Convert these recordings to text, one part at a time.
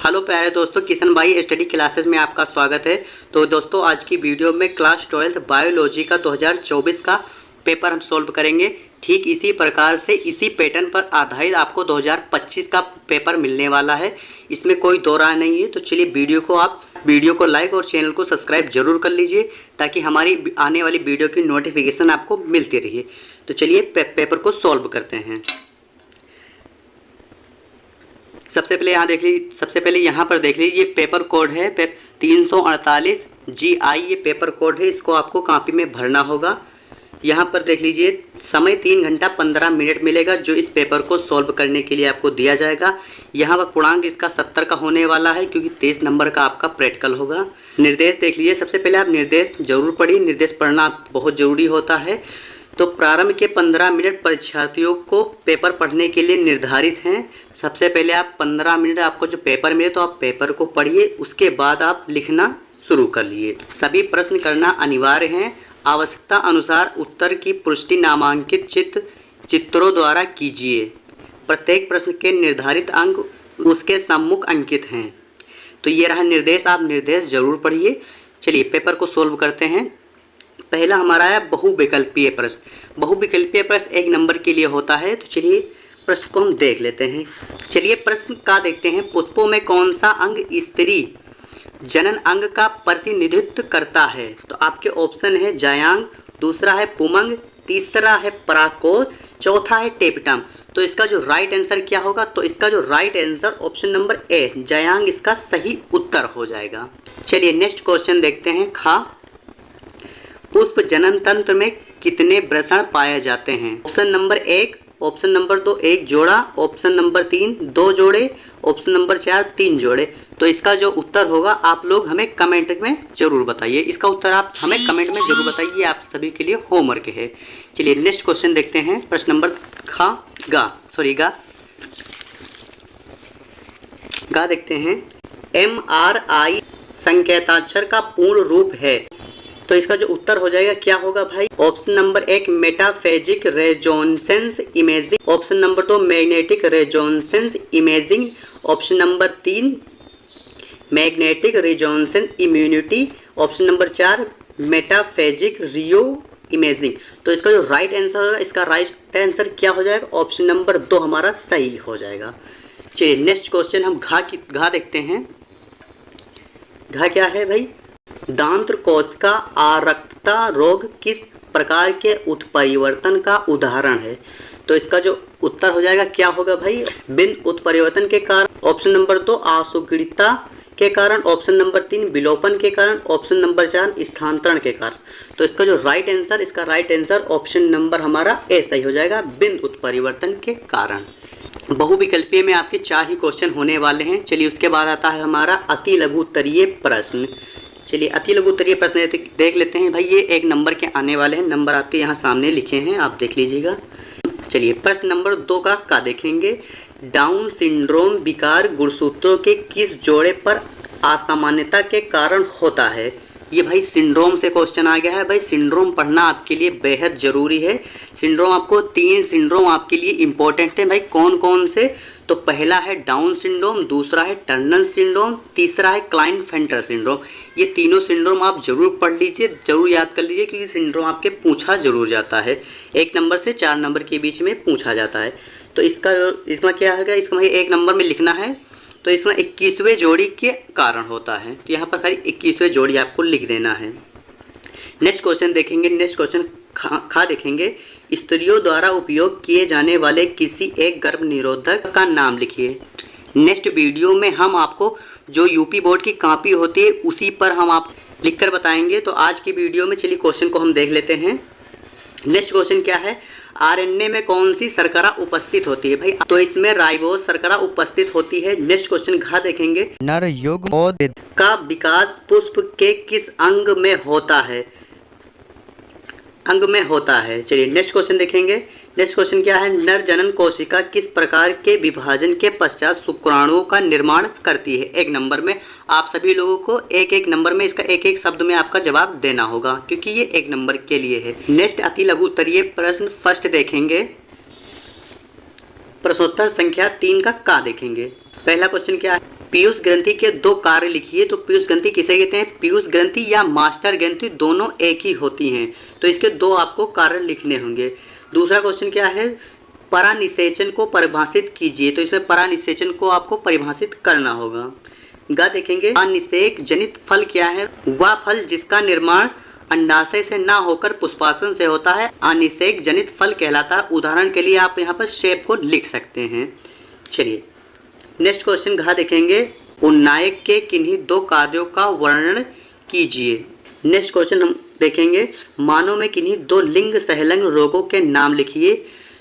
Hello प्यारे दोस्तों, किशन भाई स्टडी क्लासेस में आपका स्वागत है। तो दोस्तों आज की वीडियो में क्लास 12 बायोलॉजी का 2024 का पेपर हम सॉल्व करेंगे। ठीक इसी प्रकार से इसी पैटर्न पर आधारित आपको 2025 का पेपर मिलने वाला है, इसमें कोई दो राय नहीं है। तो चलिए वीडियो को लाइक और चैनल को सब्सक्राइब जरूर कर लीजिए ताकि हमारी आने वाली वीडियो की नोटिफिकेशन आपको मिलती रहे। तो चलिए पेपर को सॉल्व करते हैं। सबसे पहले यहाँ पर देख लीजिए, पेपर कोड है 348 GI, ये पेपर कोड है, इसको आपको कॉपी में भरना होगा। यहाँ पर देख लीजिए, समय 3 घंटा 15 मिनट मिलेगा जो इस पेपर को सॉल्व करने के लिए आपको दिया जाएगा। यहाँ पर पूर्णांक इसका 70 का होने वाला है क्योंकि 23 नंबर का आपका प्रैक्टिकल होगा। निर्देश देख लीजिए, सबसे पहले आप निर्देश जरूर पढ़िए, निर्देश पढ़ना बहुत ज़रूरी होता है। तो प्रारंभ के 15 मिनट परीक्षार्थियों को पेपर पढ़ने के लिए निर्धारित हैं। सबसे पहले आप 15 मिनट आपको जो पेपर मिले तो आप पेपर को पढ़िए, उसके बाद आप लिखना शुरू कर लिए। सभी प्रश्न करना अनिवार्य हैं। आवश्यकता अनुसार उत्तर की पुष्टि नामांकित चित्रों द्वारा कीजिए। प्रत्येक प्रश्न के निर्धारित अंक उसके सम्मुख अंकित हैं। तो ये रहा निर्देश, आप निर्देश जरूर पढ़िए। चलिए पेपर को सोल्व करते हैं। पहला हमारा है बहुविकल्पीय प्रश्न। बहुविकल्पीय प्रश्न 1 नंबर के लिए होता है। तो चलिए प्रश्न को हम देख लेते हैं। चलिए प्रश्न का देखते हैं। पुष्पों में कौन सा अंग स्त्री जनन अंग का प्रतिनिधित्व करता है? तो आपके ऑप्शन है जायांग, दूसरा है पुमंग, तीसरा है पराकोष, चौथा है टेपिटम। तो इसका जो राइट आंसर क्या होगा? तो इसका जो right answer option number A जायांग इसका सही उत्तर हो जाएगा। चलिए नेक्स्ट क्वेश्चन देखते हैं। खा पुष्प जनन तंत्र में कितने वृषण पाए जाते हैं? ऑप्शन नंबर 1, ऑप्शन नंबर 2 1 जोड़ा, ऑप्शन नंबर 3 2 जोड़े, ऑप्शन नंबर 4 3 जोड़े। तो इसका जो उत्तर होगा आप लोग हमें कमेंट में जरूर बताइए। इसका उत्तर आप हमें कमेंट में जरूर बताइए, आप सभी के लिए होमवर्क है। चलिए नेक्स्ट क्वेश्चन देखते हैं। प्रश्न नंबर गा देखते हैं। MRI संकेताक्षर का पूर्ण रूप है। तो इसका जो उत्तर हो जाएगा क्या होगा भाई? Option number 1 metaphysic resonance imaging, option number 2 magnetic resonance imaging, option number 3 magnetic resonance immunity, option number 4 metaphysic rio imaging. तो इसका जो राइट आंसर होगा, इसका राइट आंसर क्या हो जाएगा? ऑप्शन नंबर 2 हमारा सही हो जाएगा। चलिए नेक्स्ट क्वेश्चन हम घा देखते हैं। घा क्या है भाई? दांत कोशिका आरक्तता रोग किस प्रकार के उत्परिवर्तन का उदाहरण है? तो इसका जो उत्तर हो जाएगा क्या होगा भाई? बिंद उत्परिवर्तन के कारण, ऑप्शन नंबर 2 आशुक्रियता के कारण, ऑप्शन नंबर 3 विलोपन के कारण, ऑप्शन नंबर 4 स्थानांतरण के कारण। तो इसका जो राइट आंसर ऑप्शन नंबर हमारा ए सही हो जाएगा, बिंद उत्परिवर्तन के कारण। बहुविकल्पीय में आपके 4 ही क्वेश्चन होने वाले हैं। चलिए उसके बाद आता है हमारा अति लघु उत्तरीय प्रश्न। चलिए अति लघु उत्तरीय प्रश्न देख लेते हैं भाई। ये 1 नंबर के आने वाले हैं, नंबर आपके यहाँ सामने लिखे हैं, आप देख लीजिएगा। चलिए प्रश्न नंबर 2 का देखेंगे। डाउन सिंड्रोम विकार गुणसूत्रों के किस जोड़े पर असामान्यता के कारण होता है? ये भाई सिंड्रोम से क्वेश्चन आ गया है। भाई सिंड्रोम पढ़ना आपके लिए बेहद ज़रूरी है। सिंड्रोम आपको 3 सिंड्रोम आपके लिए इम्पोर्टेंट है भाई। कौन कौन से? तो पहला है डाउन सिंड्रोम, दूसरा है टर्नर सिंड्रोम, तीसरा है क्लाइनफेल्टर सिंड्रोम। ये तीनों सिंड्रोम आप जरूर पढ़ लीजिए, जरूर याद कर लीजिए क्योंकि सिंड्रोम आपके पूछा जरूर जाता है। 1 नंबर से 4 नंबर के बीच में पूछा जाता है। तो इसमें क्या होगा? इसमें 1 नंबर में लिखना है। तो इसमें 21वें जोड़ी के कारण होता है। तो यहाँ पर खाली 21वें जोड़ी आपको लिख देना है। नेक्स्ट क्वेश्चन देखेंगे। नेक्स्ट क्वेश्चन खा देखेंगे। स्त्रियों द्वारा उपयोग किए जाने वाले किसी एक गर्भ निरोधक का नाम लिखिए। नेक्स्ट वीडियो में हम आपको जो यूपी बोर्ड की कॉपी होती है उसी पर हम आप लिखकर बताएंगे। तो आज की वीडियो में चलिए क्वेश्चन को हम देख लेते हैं। नेक्स्ट क्वेश्चन क्या है? आरएनए में कौन सी शर्करा उपस्थित होती है भाई? तो इसमें राइबोज शर्करा उपस्थित होती है। नेक्स्ट क्वेश्चन घा देखेंगे। नर युग्म का विकास पुष्प के किस अंग में होता है? चलिए नेक्स्ट क्वेश्चन देखेंगे। नेक्स्ट क्वेश्चन क्या है? नर जनन कोशिका किस प्रकार के विभाजन के पश्चात शुक्राणुओं का निर्माण करती है? 1 नंबर में आप सभी लोगों को एक नंबर में इसका एक शब्द में आपका जवाब देना होगा क्योंकि ये 1 नंबर के लिए है। नेक्स्ट अति लघु उत्तरीय प्रश्न फर्स्ट देखेंगे। प्रश्नोत्तर संख्या 3 का देखेंगे। पहला क्वेश्चन क्या है? पीयूष ग्रंथि के 2 कार्य लिखिए। तो पीयूष ग्रंथि किसे कहते हैं? पीयूष ग्रंथि या मास्टर ग्रंथि दोनों एक ही होती हैं। तो इसके 2 आपको कार्य लिखने होंगे। दूसरा क्वेश्चन क्या है? परानिषेचन को परिभाषित कीजिए। तो इसमें परानिषेचन को आपको परिभाषित करना होगा। ग देखेंगे, अनिषेक जनित फल क्या है? वह फल जिसका निर्माण अंडाशय से ना होकर पुष्पासन से होता है अनिषेक जनित फल कहलाता है। उदाहरण के लिए आप यहाँ पर शेप को लिख सकते हैं। चलिए नेक्स्ट क्वेश्चन घ देखेंगे, उन्नायक के किन्हीं 2 कार्यों का वर्णन कीजिए। नेक्स्ट क्वेश्चन हम देखेंगे, मानव में किन्हीं 2 लिंग सहलंग रोगों के नाम लिखिए।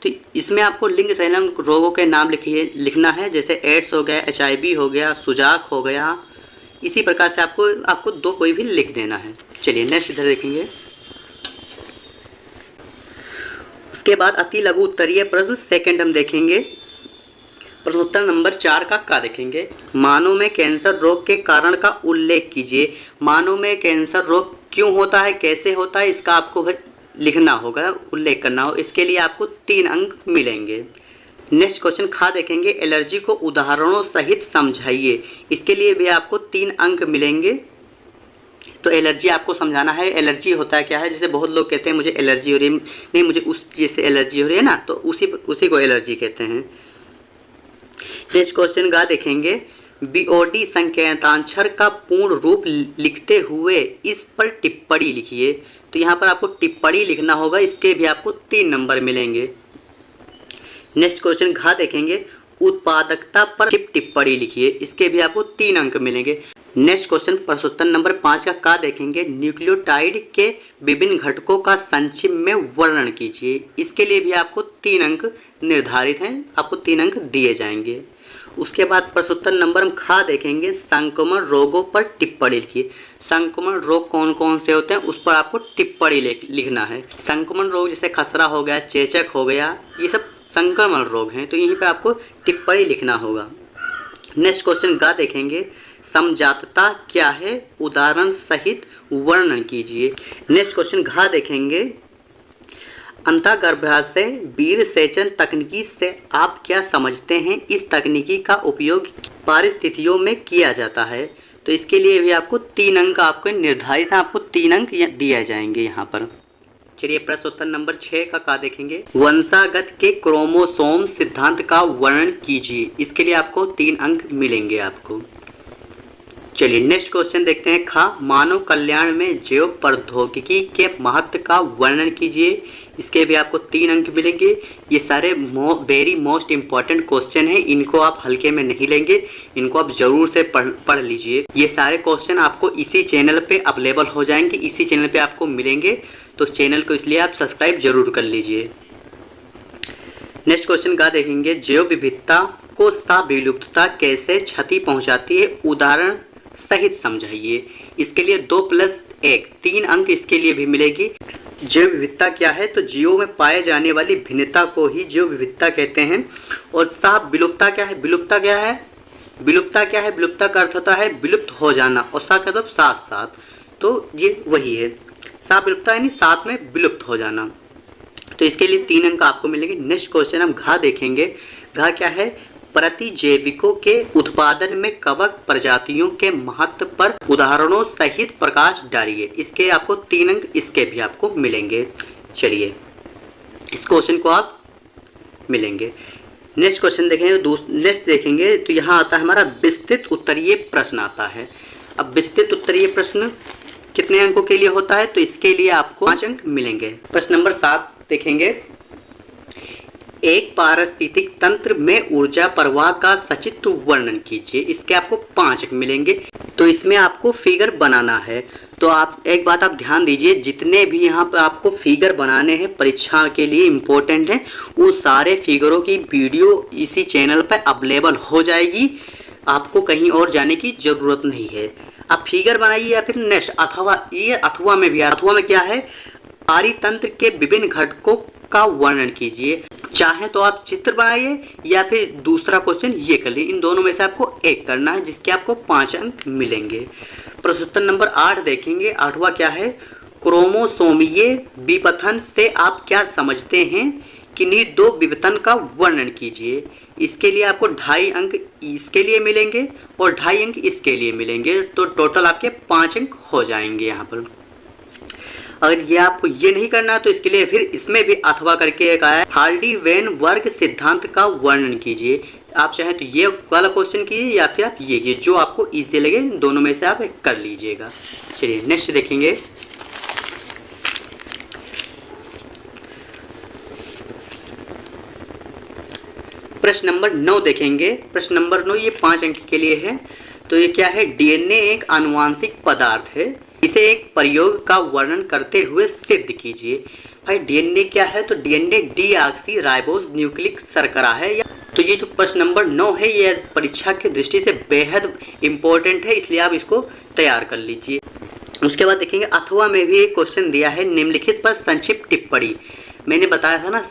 तो इसमें आपको लिंग सहलंग रोगों के नाम लिखना है, जैसे एड्स हो गया, HIV हो गया, सुजाक हो गया। इसी प्रकार से आपको 2 कोई भी लिख देना है। चलिए नेक्स्ट इधर देखेंगे। उसके बाद अति लघु उत्तरीय प्रश्न सेकंड हम देखेंगे। प्रश्नोत्तर नंबर 4 का देखेंगे, मानव में कैंसर रोग के कारण का उल्लेख कीजिए। मानव में कैंसर रोग क्यों होता है, कैसे होता है, इसका आपको लिखना होगा, उल्लेख करना हो। इसके लिए आपको 3 अंक मिलेंगे। नेक्स्ट क्वेश्चन खा देखेंगे, एलर्जी को उदाहरणों सहित समझाइए। इसके लिए भी आपको 3 अंक मिलेंगे। तो एलर्जी आपको समझाना है। एलर्जी होता क्या है? जैसे बहुत लोग कहते हैं मुझे एलर्जी हो रही है, नहीं मुझे उस चीज़ से एलर्जी हो रही है ना, तो उसी को एलर्जी कहते हैं। नेक्स्ट क्वेश्चन गा देखेंगे, BOD संकेताक्षर का पूर्ण रूप लिखते हुए इस पर टिप्पणी लिखिए। तो यहाँ पर आपको टिप्पणी लिखना होगा। इसके भी आपको 3 नंबर मिलेंगे। नेक्स्ट क्वेश्चन घ देखेंगे, उत्पादकता पर टिप्पणी लिखिए। इसके भी आपको 3 अंक मिलेंगे। नेक्स्ट क्वेश्चन प्रश्नोत्तर नंबर 5 का देखेंगे, न्यूक्लियोटाइड के विभिन्न घटकों का संक्षिप्त में वर्णन कीजिए। इसके लिए भी आपको 3 अंक निर्धारित हैं, आपको 3 अंक दिए जाएंगे। उसके बाद प्रश्नोत्तर नंबर हम खा देखेंगे, संक्रमण रोगों पर टिप्पणी लिखिए। संक्रमण रोग कौन कौन से होते हैं उस पर आपको टिप्पणी लिखना है। संक्रमण रोग जैसे खसरा हो गया, चेचक हो गया, ये सब संक्रमण रोग हैं, तो यहीं पे आपको टिप्पणी लिखना होगा। नेक्स्ट क्वेश्चन गा देखेंगे, समजातता क्या है, उदाहरण सहित वर्णन कीजिए। नेक्स्ट क्वेश्चन घा देखेंगे, अंतःगर्भाशय वीर्य सेचन तकनीकी से आप क्या समझते हैं? इस तकनीकी का उपयोग परिस्थितियों में किया जाता है। तो इसके लिए भी आपको 3 अंक आपको निर्धारित है, आपको 3 अंक दिए जाएंगे यहाँ पर। चलिए प्रश्नोत्तर नंबर 6 का देखेंगे, वंशागत के क्रोमोसोम सिद्धांत का वर्णन कीजिए। इसके लिए आपको 3 अंक मिलेंगे आपको। चलिए नेक्स्ट क्वेश्चन देखते हैं, खा मानव कल्याण में जैव प्रौद्योगिकी के महत्व का वर्णन कीजिए। इसके भी आपको 3 अंक मिलेंगे। ये सारे वेरी मोस्ट इम्पॉर्टेंट क्वेश्चन हैं, इनको आप हल्के में नहीं लेंगे, इनको आप जरूर से पढ़ लीजिए। ये सारे क्वेश्चन आपको इसी चैनल पे अवेलेबल हो जाएंगे, इसी चैनल पे आपको मिलेंगे। तो चैनल को इसलिए आप सब्सक्राइब जरूर कर लीजिए। नेक्स्ट क्वेश्चन का देखेंगे, जैव विविधता को विलुप्तता कैसे क्षति पहुंचाती है, उदाहरण सहित समझाइए। इसके लिए 2+1 3 अंक इसके लिए भी मिलेगी। जैव विविधता क्या है? तो जीवों में पाए जाने वाली भिन्नता को ही जैव विविधता कहते हैं। और विलुप्तता क्या है? विलुप्तता क्या है? विलुप्तता क्या है? विलुप्तता का अर्थ होता है विलुप्त हो जाना, और सा का मतलब साथ साथ, तो ये वही है। विलुप्तता यानी साथ में विलुप्त हो जाना। तो इसके लिए 3 अंक आपको मिलेंगे। नेक्स्ट क्वेश्चन हम घा देखेंगे। घा क्या है? प्रतिजैविकों के उत्पादन में कवक प्रजातियों के महत्व पर उदाहरणों सहित प्रकाश डालिए। इसके आपको 3 अंक इसके भी आपको मिलेंगे। चलिए इस क्वेश्चन को आप मिलेंगे। नेक्स्ट क्वेश्चन देखेंगे, नेक्स्ट देखेंगे तो यहाँ आता है हमारा विस्तृत उत्तरीय प्रश्न आता है। अब विस्तृत उत्तरीय प्रश्न कितने अंकों के लिए होता है? तो इसके लिए आपको 5 अंक मिलेंगे। प्रश्न नंबर 7 देखेंगे, एक पारिस्थितिक तंत्र में ऊर्जा प्रवाह का सचित्र वर्णन कीजिए। इसके आपको 5 अंक मिलेंगे। तो इसमें आपको फिगर बनाना है। तो आप एक बात आप ध्यान दीजिए, जितने भी यहाँ पर आपको फिगर बनाने हैं परीक्षा के लिए इम्पोर्टेंट हैं, उन सारे फिगरों की वीडियो इसी चैनल पर अवेलेबल हो जाएगी। आपको कहीं और जाने की जरूरत नहीं है। आप फिगर बनाइए या फिर नेक्स्ट अथवा में भी, अथवा में क्या है, पारितंत्र के विभिन्न घटकों का वर्णन कीजिए। चाहे तो आप चित्र बनाइए या फिर दूसरा क्वेश्चन ये कर लीजिए। इन दोनों में से आपको एक करना है, जिसके आपको 5 अंक मिलेंगे। प्रश्नोत्तर नंबर 8 देखेंगे। 8वां क्या है? क्रोमोसोमीय विपथन से आप क्या समझते हैं किन्हीं दो विवतन का वर्णन कीजिए। इसके लिए आपको 2.5 अंक इसके लिए मिलेंगे और 2.5 अंक इसके लिए मिलेंगे, तो टोटल आपके 5 अंक हो जाएंगे यहाँ पर। अगर ये आपको ये नहीं करना तो इसके लिए फिर इसमें भी अथवा करके एक आया, हार्डी वेन वर्ग सिद्धांत का वर्णन कीजिए। आप चाहें तो ये वाला क्वेश्चन कीजिए या फिर आप ये कीजिए, जो आपको इजी लगे दोनों में से आप कर लीजिएगा। चलिए नेक्स्ट देखेंगे। प्रश्न नंबर 9 देखेंगे। प्रश्न नंबर 9 ये 5 अंक के लिए है। तो ये क्या है, डीएनए एक आनुवांशिक पदार्थ है, इसे एक प्रयोग का वर्णन करते हुए सिद्ध कीजिए। भाई डीएनए क्या है, तो डीएनए डीऑक्सी राइबोज न्यूक्लिक शर्करा है। तो ये जो प्रश्न नंबर 9 है ये परीक्षा की दृष्टि से बेहद इंपॉर्टेंट है, इसलिए आप इसको तैयार कर लीजिए। उसके बाद देखेंगे अथवा में भी एक क्वेश्चन दिया है, निम्नलिखित पर संक्षिप्त टिप्पणी। मैंने बताया था ना,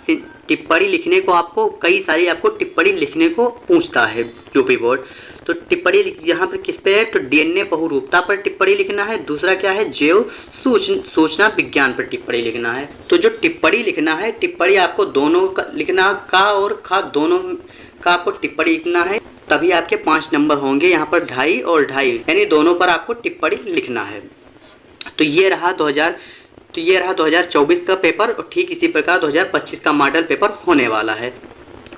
टिप्पणी लिखने को आपको कई सारी आपको टिप्पणी लिखने को पूछता है यूपी बोर्ड। तो टिप्पणी यहाँ पर किस पे है, तो डीएनए बहुरूपता पर टिप्पणी लिखना है। दूसरा क्या है, जैव सूचना विज्ञान पर टिप्पणी लिखना है। तो जो टिप्पणी लिखना है, टिप्पणी आपको दोनों का लिखना, का और खा दोनों का आपको टिप्पणी लिखना है, तभी आपके 5 नंबर होंगे। यहाँ पर 2.5 और 2.5 यानी दोनों पर आपको टिप्पणी लिखना है। तो ये रहा 2024 का पेपर, और ठीक इसी प्रकार 2025 का मॉडल पेपर होने वाला है।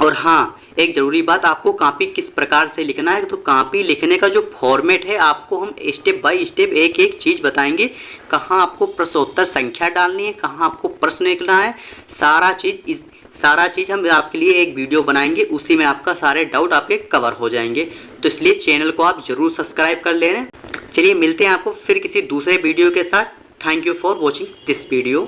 और हाँ, एक ज़रूरी बात, आपको कॉपी किस प्रकार से लिखना है, तो कॉपी लिखने का जो फॉर्मेट है आपको हम स्टेप बाय स्टेप एक एक चीज़ बताएंगे। कहाँ आपको प्रश्नोत्तर संख्या डालनी है, कहाँ आपको प्रश्न लिखना है, सारा चीज़ हम आपके लिए एक वीडियो बनाएंगे, उसी में आपका सारे डाउट आपके कवर हो जाएंगे। तो इसलिए चैनल को आप ज़रूर सब्सक्राइब कर लेना। चलिए मिलते हैं आपको फिर किसी दूसरे वीडियो के साथ। Thank you for watching this video.